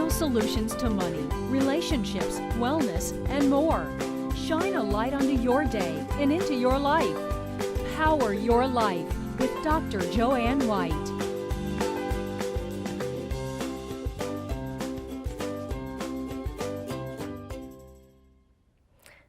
Natural solutions to money, relationships, wellness, and more. Shine a light onto your day and into your life. Power Your Life with Dr. Joanne White.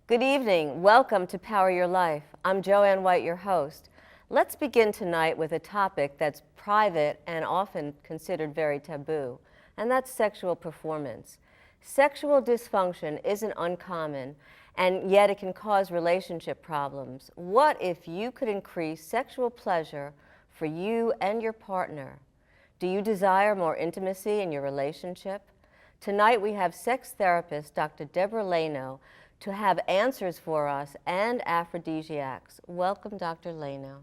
Good evening. Welcome to Power Your Life. I'm Joanne White, your host. Let's begin tonight with a topic that's private and often considered very taboo, and that's sexual performance. Sexual dysfunction isn't uncommon, and yet it can cause relationship problems. What if you could increase sexual pleasure for you and your partner? Do you desire more intimacy in your relationship? Tonight we have sex therapist Dr. Debra Laino to have answers for us and aphrodisiacs. Welcome, Dr. Laino.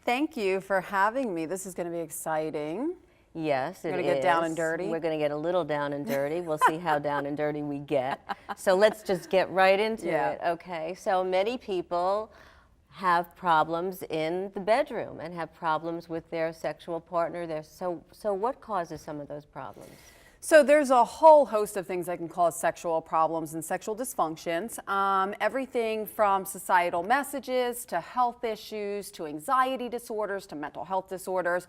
Thank you for having me. This is going to be exciting. Yes, We're going to get down and dirty. We're going to get a little down and dirty. We'll see how down and dirty we get. So let's just get right into it. Okay, so many people have problems in the bedroom and have problems with their sexual partner. So what causes some of those problems? So there's a whole host of things that can cause sexual problems and sexual dysfunctions. Everything from societal messages to health issues to anxiety disorders to mental health disorders,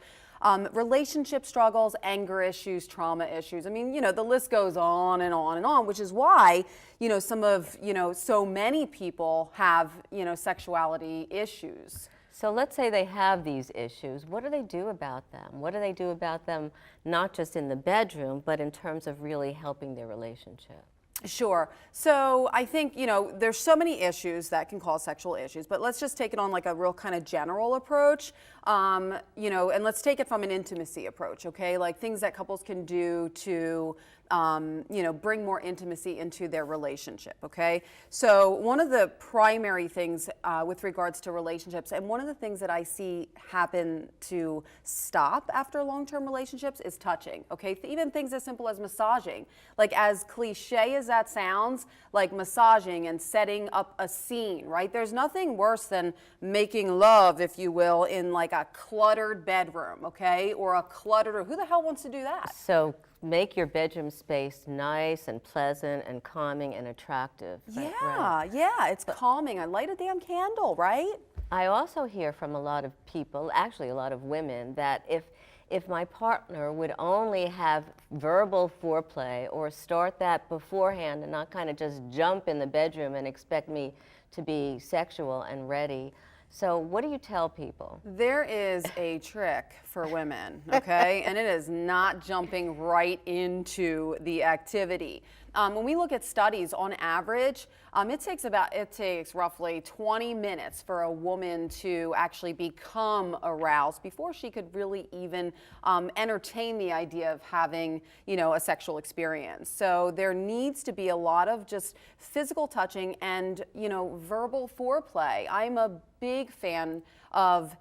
relationship struggles, anger issues, trauma issues. I mean, the list goes on and on and on, which is why, so many people have, sexuality issues. So let's say they have these issues. What do they do about them? What do they do about them, not just in the bedroom, but in terms of really helping their relationship? Sure. So I think, there's so many issues that can cause sexual issues, but let's just take it on like a real kind of general approach, and let's take it from an intimacy approach, okay? Like things that couples can do to, bring more intimacy into their relationship, okay? So one of the primary things with regards to relationships, and one of the things that I see happen to stop after long-term relationships is touching, okay? Even things as simple as massaging. Like as cliche as that sounds, like massaging and setting up a scene, right? There's nothing worse than making love, if you will, in like a cluttered bedroom, okay? Or a cluttered, who the hell wants to do that? So make your bedroom space nice and pleasant and calming and attractive. Yeah, it's calming. I light a damn candle, right? I also hear from a lot of people, actually a lot of women, that if my partner would only have verbal foreplay or start that beforehand and not kind of just jump in the bedroom and expect me to be sexual and ready. So what do you tell people? There is a trick for women, okay? And it is not jumping right into the activity. When we look at studies, on average, it takes roughly 20 minutes for a woman to actually become aroused before she could really even entertain the idea of having, a sexual experience. So there needs to be a lot of just physical touching and, verbal foreplay. I'm a big fan of,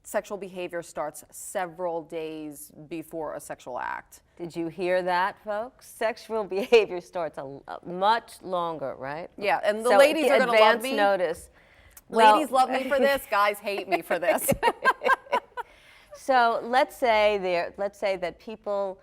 sexual behavior starts several days before a sexual act. Did you hear that, folks? Sexual behavior starts much longer, right? Yeah, and the ladies are going to love me. Notice. Ladies love me for this, guys hate me for this. So let's say that people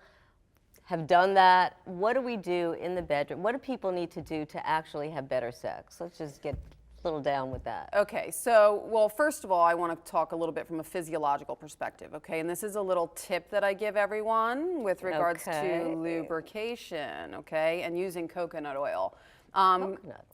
have done that. What do we do in the bedroom? What do people need to do to actually have better sex? Let's just get a little down with that. Okay, so, well, first of all, I want to talk a little bit from a physiological perspective, okay? And this is a little tip that I give everyone with regards to lubrication, okay? And using coconut oil.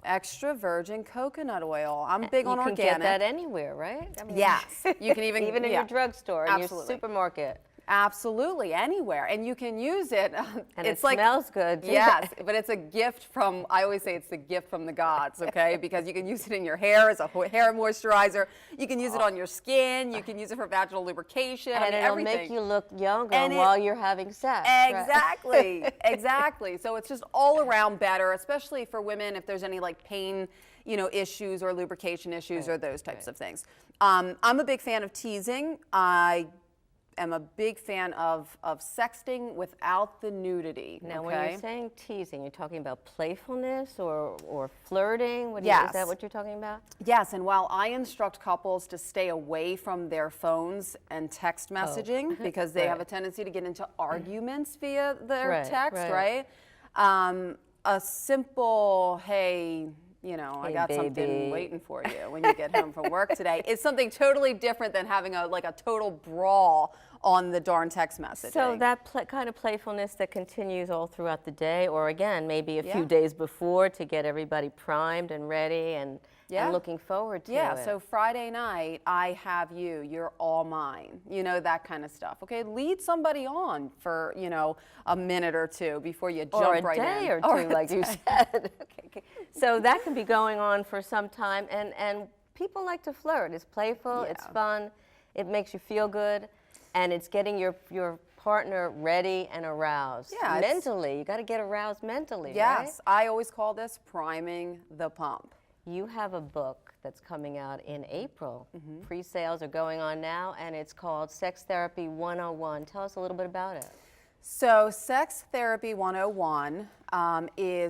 Extra virgin coconut oil. I'm big on organic. You can get that anywhere, right? I mean, yes. You can even in your drugstore, in your supermarket. Absolutely, anywhere. And you can use it. And it smells good. Yes, but it's a gift from, I always say it's the gift from the gods, okay? Because you can use it in your hair as a hair moisturizer. You can use it on your skin. You can use it for vaginal lubrication. And it'll everything. Make you look younger while you're having sex. Exactly, right? Exactly. So it's just all around better, especially for women if there's any like pain, issues or lubrication issues or those types of things. I'm a big fan of teasing. I am a big fan of sexting without the nudity. Now, okay? when you're saying teasing, you're talking about playfulness or flirting? Yes. Is that what you're talking about? Yes, and while I instruct couples to stay away from their phones and text messaging because they have a tendency to get into arguments via their text, right? A simple, hey, you know, I got something waiting for you when you get home from work today is something totally different than having a total brawl on the darn text messaging. So that kind of playfulness that continues all throughout the day, or again, maybe a few days before to get everybody primed and ready and looking forward to it. Yeah, so Friday night, I have you, you're all mine, you know, that kind of stuff. Okay, lead somebody on for, you know, a minute or two before you jump right in. Or a day or two, like you said. Okay. So that can be going on for some time, and people like to flirt. It's playful, it's fun, it makes you feel good, and it's getting your partner ready and aroused. Yeah, mentally, you got to get aroused mentally, right? Yes, I always call this priming the pump. You have a book that's coming out in April. Pre-sales are going on now, and it's called Sex Therapy 101. Tell us a little bit about it. So Sex Therapy 101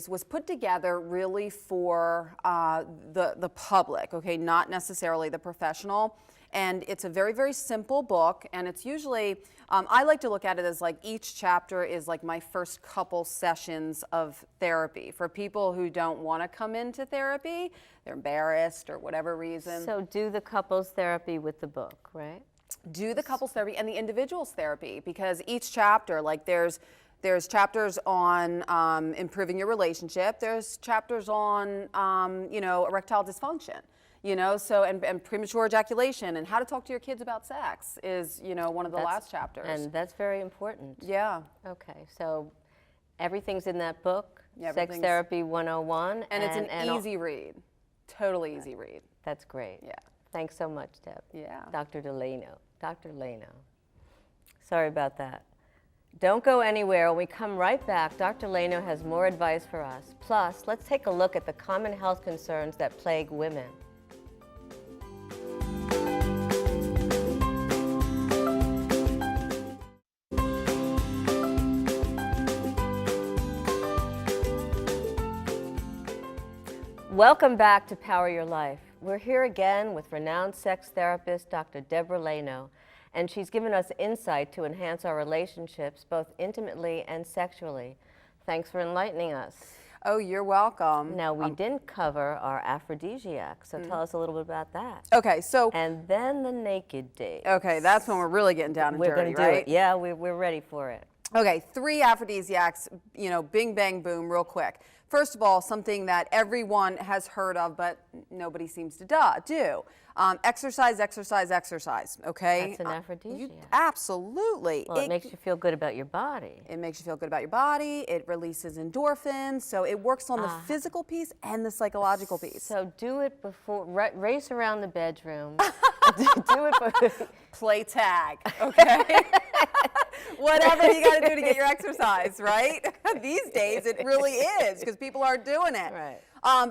was put together really for the public, okay, not necessarily the professional. And it's a very, very simple book, and it's usually, I like to look at it as like each chapter is like my first couple sessions of therapy. For people who don't want to come into therapy, they're embarrassed or whatever reason. So do the couples therapy with the book, right? Do the couples therapy and the individuals therapy, because each chapter, like there's chapters on improving your relationship, there's chapters on, you know, erectile dysfunction. You know, so, and premature ejaculation and how to talk to your kids about sex is, you know, one of the last chapters. And that's very important. Yeah. Okay, so everything's in that book, Sex Therapy 101. And it's an easy read, totally easy read. That's great. Yeah. Thanks so much, Deb. Yeah. Dr. Laino. Dr. Laino. Sorry about that. Don't go anywhere. When we come right back, Dr. Laino has more advice for us. Plus, let's take a look at the common health concerns that plague women. Welcome back to Power Your Life. We're here again with renowned sex therapist Dr. Debra Laino, and she's given us insight to enhance our relationships both intimately and sexually. Thanks for enlightening us. Oh, you're welcome. Now, we didn't cover our aphrodisiac, so tell us a little bit about that. Okay, so. And then the naked date. Okay, that's when we're really getting down and We're dirty, going to do right? it. Yeah, we're ready for it. Okay, 3 aphrodisiacs, you know, bing, bang, boom, real quick. First of all, something that everyone has heard of, but nobody seems to do. Exercise, exercise, exercise, okay? That's an aphrodisiac. Absolutely. Well, it makes you feel good about your body. It makes you feel good about your body. It releases endorphins. So it works on the physical piece and the psychological piece. So do it before, race around the bedroom. Do it before. Play tag, okay? Whatever you got to do to get your exercise, right? These days, it really is, because people aren't doing it. Right.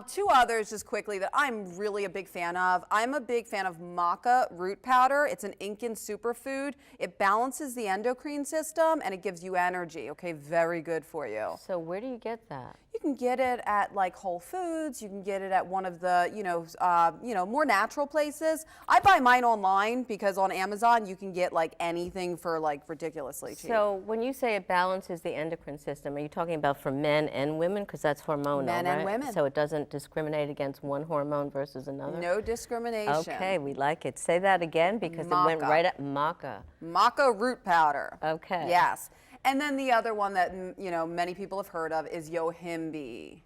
2 others, just quickly, that I'm really a big fan of. I'm a big fan of maca root powder. It's an Incan superfood. It balances the endocrine system, and it gives you energy, okay? Very good for you. So where do you get that? You can get it at like Whole Foods. You can get it at one of the, more natural places. I buy mine online because on Amazon you can get like anything for like ridiculously cheap. So when you say it balances the endocrine system, are you talking about for men and women? Because that's hormonal, Men right? and women. So it doesn't discriminate against one hormone versus another? No discrimination. Okay, we like it. Say that again because it went right at maca. Maca root powder. Okay. Yes. And then the other one that, many people have heard of is yohimbe.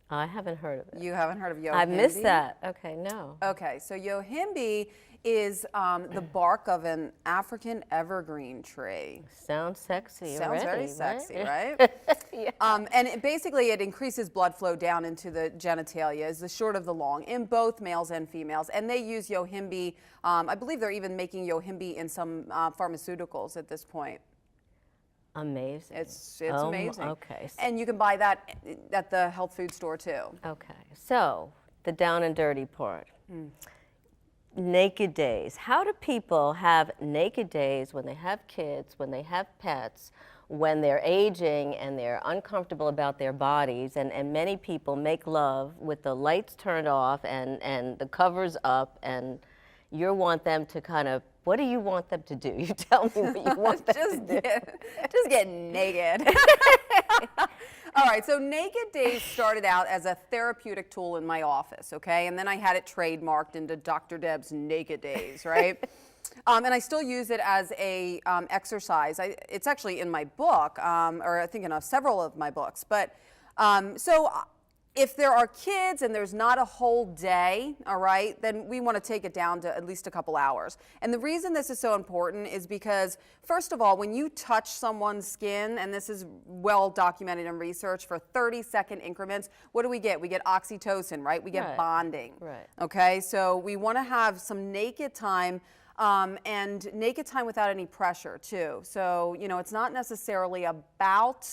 I haven't heard of it. You haven't heard of yohimbe? I missed that. Okay, no. Okay, so yohimbe is the bark of an African evergreen tree. Sounds sexy Sounds already, very sexy, right? Yeah. And it increases blood flow down into the genitalia, is the short of the long, in both males and females. And they use yohimbe. I believe they're even making yohimbe in some pharmaceuticals at this point. Amazing. It's amazing. Okay. And you can buy that at the health food store too. Okay. So the down and dirty part. naked days. How do people have naked days when they have kids, when they have pets, when they're aging and they're uncomfortable about their bodies? And many people make love with the lights turned off and the covers up, and you want them to kind of, what do you want them to do? You tell me what you want them to do. Just get naked. All right, so Naked Days started out as a therapeutic tool in my office, okay? And then I had it trademarked into Dr. Deb's Naked Days, right? And I still use it as a exercise. It's actually in my book, or I think in several of my books. But so if there are kids and there's not a whole day, all right, then we want to take it down to at least a couple hours. And the reason this is so important is because, first of all, when you touch someone's skin, and this is well documented in research, for 30-second increments, what do we get? We get oxytocin, right? We get bonding. Right. Okay, so we want to have some naked time. And naked time without any pressure too. So, it's not necessarily about,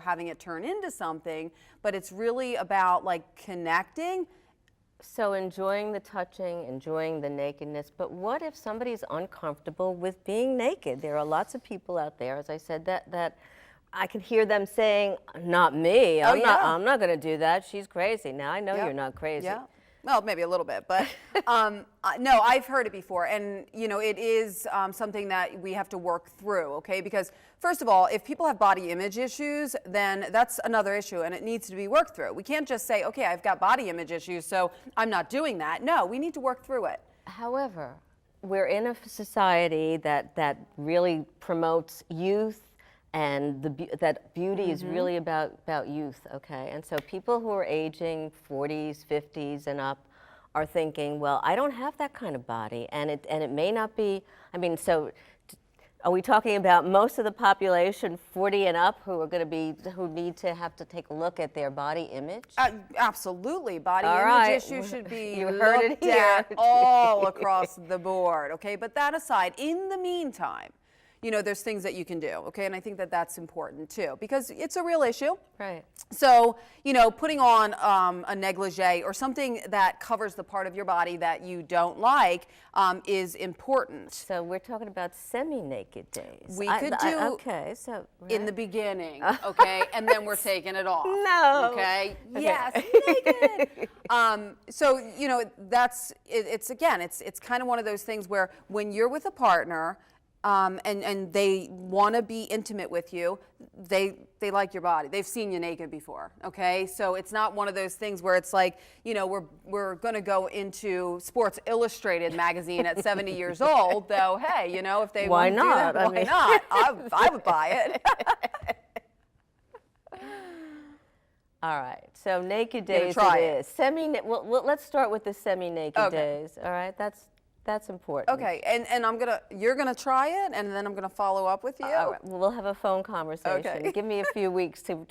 having it turn into something, but it's really about like connecting. So enjoying the touching, enjoying the nakedness, but what if somebody's uncomfortable with being naked? There are lots of people out there, as I said, that I can hear them saying, not me, I'm not gonna do that, she's crazy. Now I know you're not crazy. Yeah. Well, maybe a little bit, but no, I've heard it before, and it is something that we have to work through, okay? Because first of all, if people have body image issues, then that's another issue, and it needs to be worked through. We can't just say, okay, I've got body image issues, so I'm not doing that. No, we need to work through it. However, we're in a society that really promotes youth, and that beauty is really about youth, okay? And so people who are aging 40s, 50s and up are thinking, well, I don't have that kind of body, and it may not be, so are we talking about most of the population 40 and up who need to have to take a look at their body image? Absolutely. Body All image right. issues should be You heard it looked here. at all across the board, okay? But that aside, in the meantime, there's things that you can do, okay? And I think that that's important too, because it's a real issue. Right. So, putting on a negligee or something that covers the part of your body that you don't like is important. So we're talking about semi-naked days. We could do okay, so in the beginning, okay? And then we're taking it off. No. Okay? Yes, naked. So, that's, it's kind of one of those things where when you're with a partner, and they want to be intimate with you, they like your body. They've seen you naked before, okay? So it's not one of those things where it's like, we're going to go into Sports Illustrated magazine at 70 years old, though, hey, if they want to do that, why not? I would buy it. All right, so naked days try it is. Well, let's start with the semi-naked days, all right? That's important. Okay, and you're gonna try it, and then I'm gonna follow up with you. All right, well, we'll have a phone conversation. Okay. Give me a few weeks to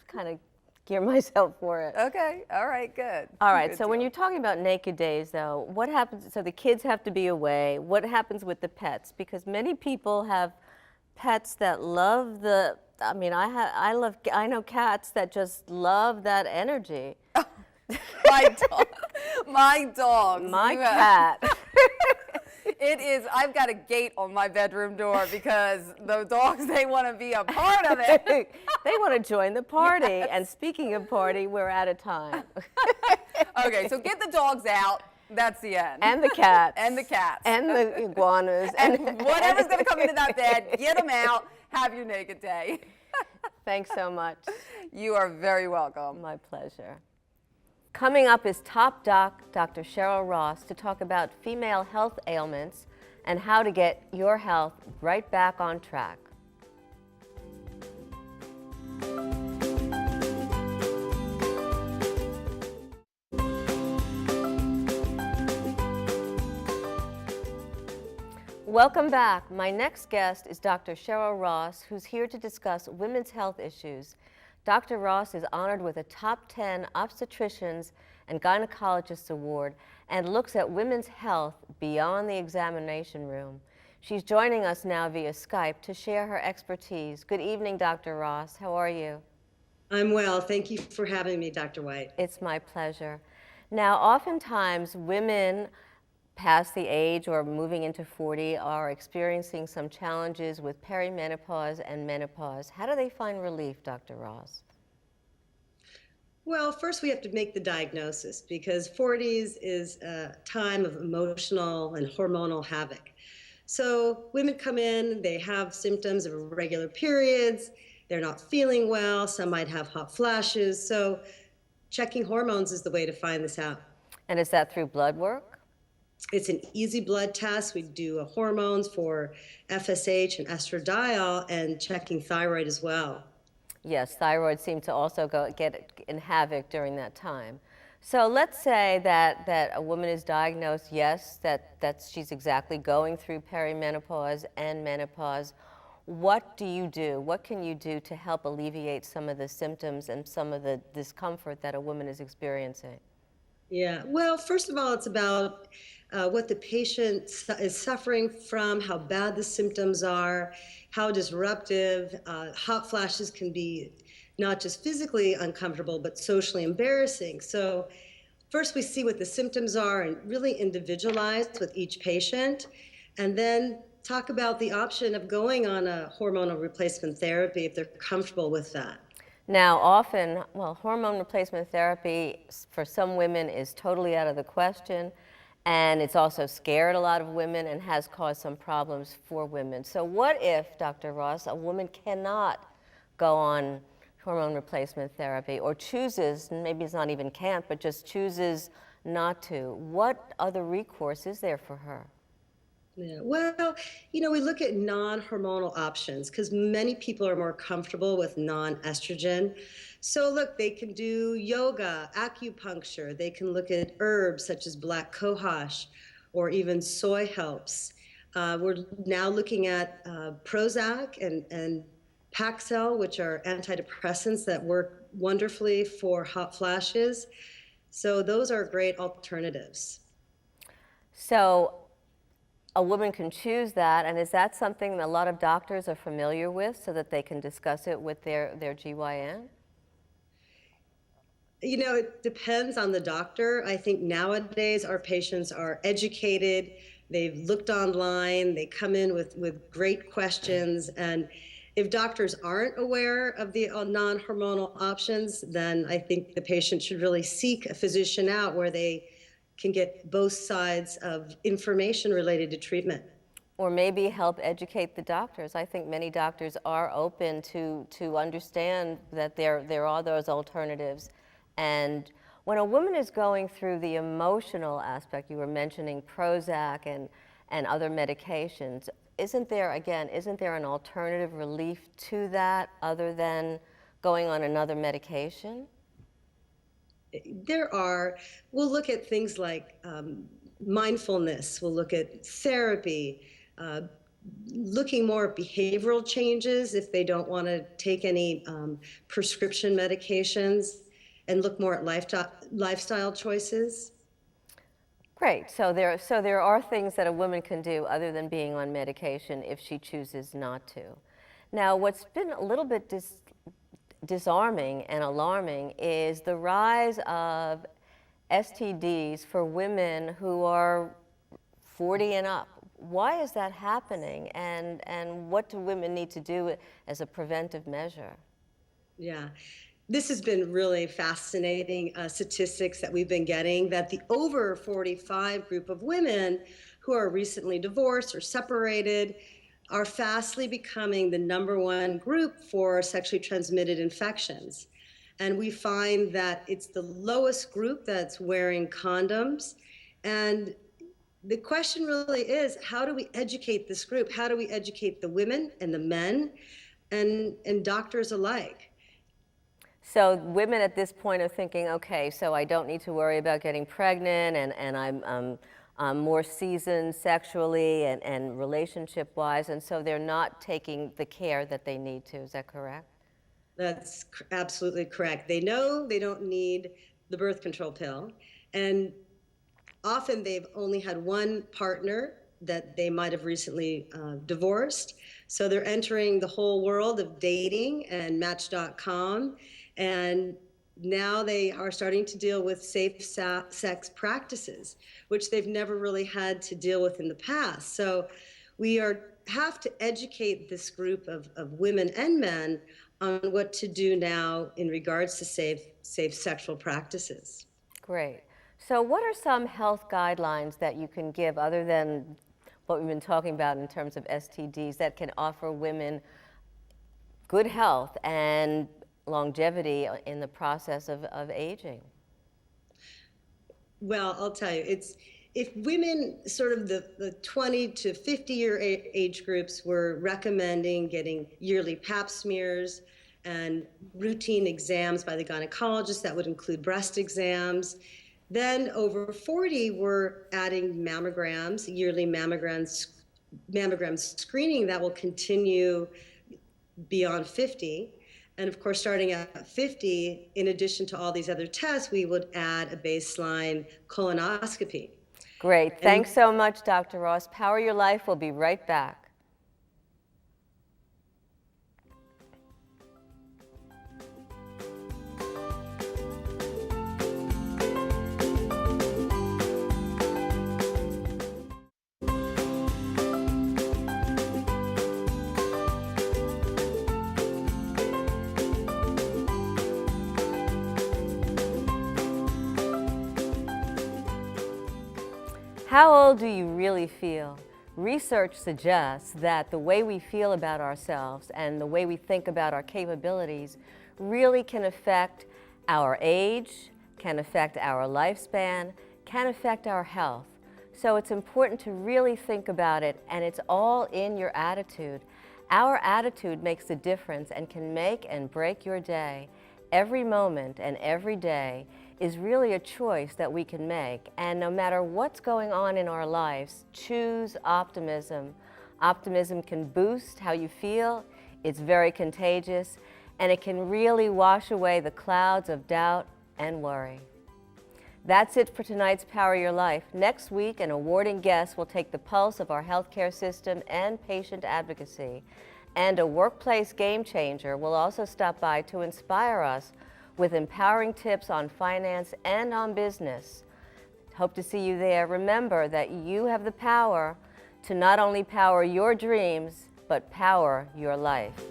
kind of gear myself for it. Okay, all right, good. All right, Good so when deal. you're talking about naked days, though, what happens? So the kids have to be away. What happens with the pets? Because many people have pets that love the. I know cats that just love that energy. My dog. My cat. It is, I've got a gate on my bedroom door because the dogs, they want to be a part of it. They want to join the party. Yes. And speaking of party, we're out of time. Okay, so get the dogs out. That's the end. And the cats. And the cats. And the iguanas. And whatever's going to come into that bed, get them out. Have your naked day. Thanks so much. You are very welcome. My pleasure. Coming up is Top Doc, Dr. Sheryl Ross, to talk about female health ailments and how to get your health right back on track. Welcome back. My next guest is Dr. Sheryl Ross, who's here to discuss women's health issues. Dr. Ross is honored with a Top 10 Obstetricians and Gynecologists Award and looks at women's health beyond the examination room. She's joining us now via Skype to share her expertise. Good evening, Dr. Ross. How are you? I'm well. Thank you for having me, Dr. White. It's my pleasure. Now, oftentimes women past the age or moving into 40 are experiencing some challenges with perimenopause and menopause. How do they find relief, Dr. Ross? Well, first we have to make the diagnosis because 40s is a time of emotional and hormonal havoc. So women come in, they have symptoms of irregular periods, they're not feeling well, some might have hot flashes. So checking hormones is the way to find this out. And is that through blood work? It's an easy blood test. We do hormones for FSH and estradiol and checking thyroid as well. Yes, thyroid seemed to also get in havoc during that time. So let's say that a woman is diagnosed, yes, that she's exactly going through perimenopause and menopause. What do you do? What can you do to help alleviate some of the symptoms and some of the discomfort that a woman is experiencing? Yeah, well, first of all, it's about what the patient is suffering from, how bad the symptoms are, how disruptive. Hot flashes can be not just physically uncomfortable, but socially embarrassing. So first we see what the symptoms are and really individualize with each patient, and then talk about the option of going on a hormonal replacement therapy if they're comfortable with that. Now, often, well, hormone replacement therapy for some women is totally out of the question, and it's also scared a lot of women and has caused some problems for women. So what if, Dr. Ross, a woman cannot go on hormone replacement therapy or chooses, maybe it's not even can't, but just chooses not to? What other recourse is there for her? Yeah. Well, we look at non-hormonal options because many people are more comfortable with non-estrogen. So look, they can do yoga, acupuncture. They can look at herbs such as black cohosh or even soy helps. We're now looking at Prozac and Paxil, which are antidepressants that work wonderfully for hot flashes. So those are great alternatives. So a woman can choose that, and is that something that a lot of doctors are familiar with so that they can discuss it with their GYN? It depends on the doctor. I think nowadays our patients are educated, they've looked online, they come in with great questions, and if doctors aren't aware of the non-hormonal options, then I think the patient should really seek a physician out where they can get both sides of information related to treatment. Or maybe help educate the doctors. I think many doctors are open to understand that there are those alternatives. And when a woman is going through the emotional aspect, you were mentioning Prozac and other medications, isn't there an alternative relief to that other than going on another medication? There are. We'll look at things like mindfulness. We'll look at therapy, looking more at behavioral changes if they don't want to take any prescription medications, and look more at lifestyle choices. Great. So there are things that a woman can do other than being on medication if she chooses not to. Now, what's been a little bit disarming and alarming is the rise of STDs for women who are 40 and up. Why is that happening, and what do women need to do as a preventive measure? Yeah. This has been really fascinating statistics that we've been getting, that the over 45 group of women who are recently divorced or separated are fastly becoming the #1 group for sexually transmitted infections. And we find that it's the lowest group that's wearing condoms. And the question really is, how do we educate this group? How do we educate the women and the men and doctors alike? So women at this point are thinking, okay, so I don't need to worry about getting pregnant, and I'm more seasoned sexually and relationship-wise, and so they're not taking the care that they need to. Is that correct? That's absolutely correct. They know they don't need the birth control pill, and often they've only had one partner that they might have recently divorced. So they're entering the whole world of dating and Match.com, and now they are starting to deal with safe sex practices, which they've never really had to deal with in the past. So we have to educate this group of women and men on what to do now in regards to safe sexual practices. Great. So what are some health guidelines that you can give other than what we've been talking about in terms of STDs that can offer women good health and longevity in the process of aging? Well, I'll tell you, if women, sort of the 20 to 50-year age groups, were recommending getting yearly pap smears and routine exams by the gynecologist, that would include breast exams. Then over 40, we're adding mammograms, yearly mammogram screening that will continue beyond 50. And of course, starting at 50, in addition to all these other tests, we would add a baseline colonoscopy. Great. Thanks so much, Dr. Ross. Power Your Life. We'll be right back. How old do you really feel? Research suggests that the way we feel about ourselves and the way we think about our capabilities really can affect our age, can affect our lifespan, can affect our health. So it's important to really think about it, and it's all in your attitude. Our attitude makes a difference and can make and break your day. Every moment and every day is really a choice that we can make. And no matter what's going on in our lives, choose optimism. Optimism can boost how you feel. It's very contagious, and it can really wash away the clouds of doubt and worry. That's it for tonight's Power Your Life. Next week, an awarding guest will take the pulse of our healthcare system and patient advocacy. And a workplace game changer will also stop by to inspire us with empowering tips on finance and on business. Hope to see you there. Remember that you have the power to not only power your dreams, but power your life.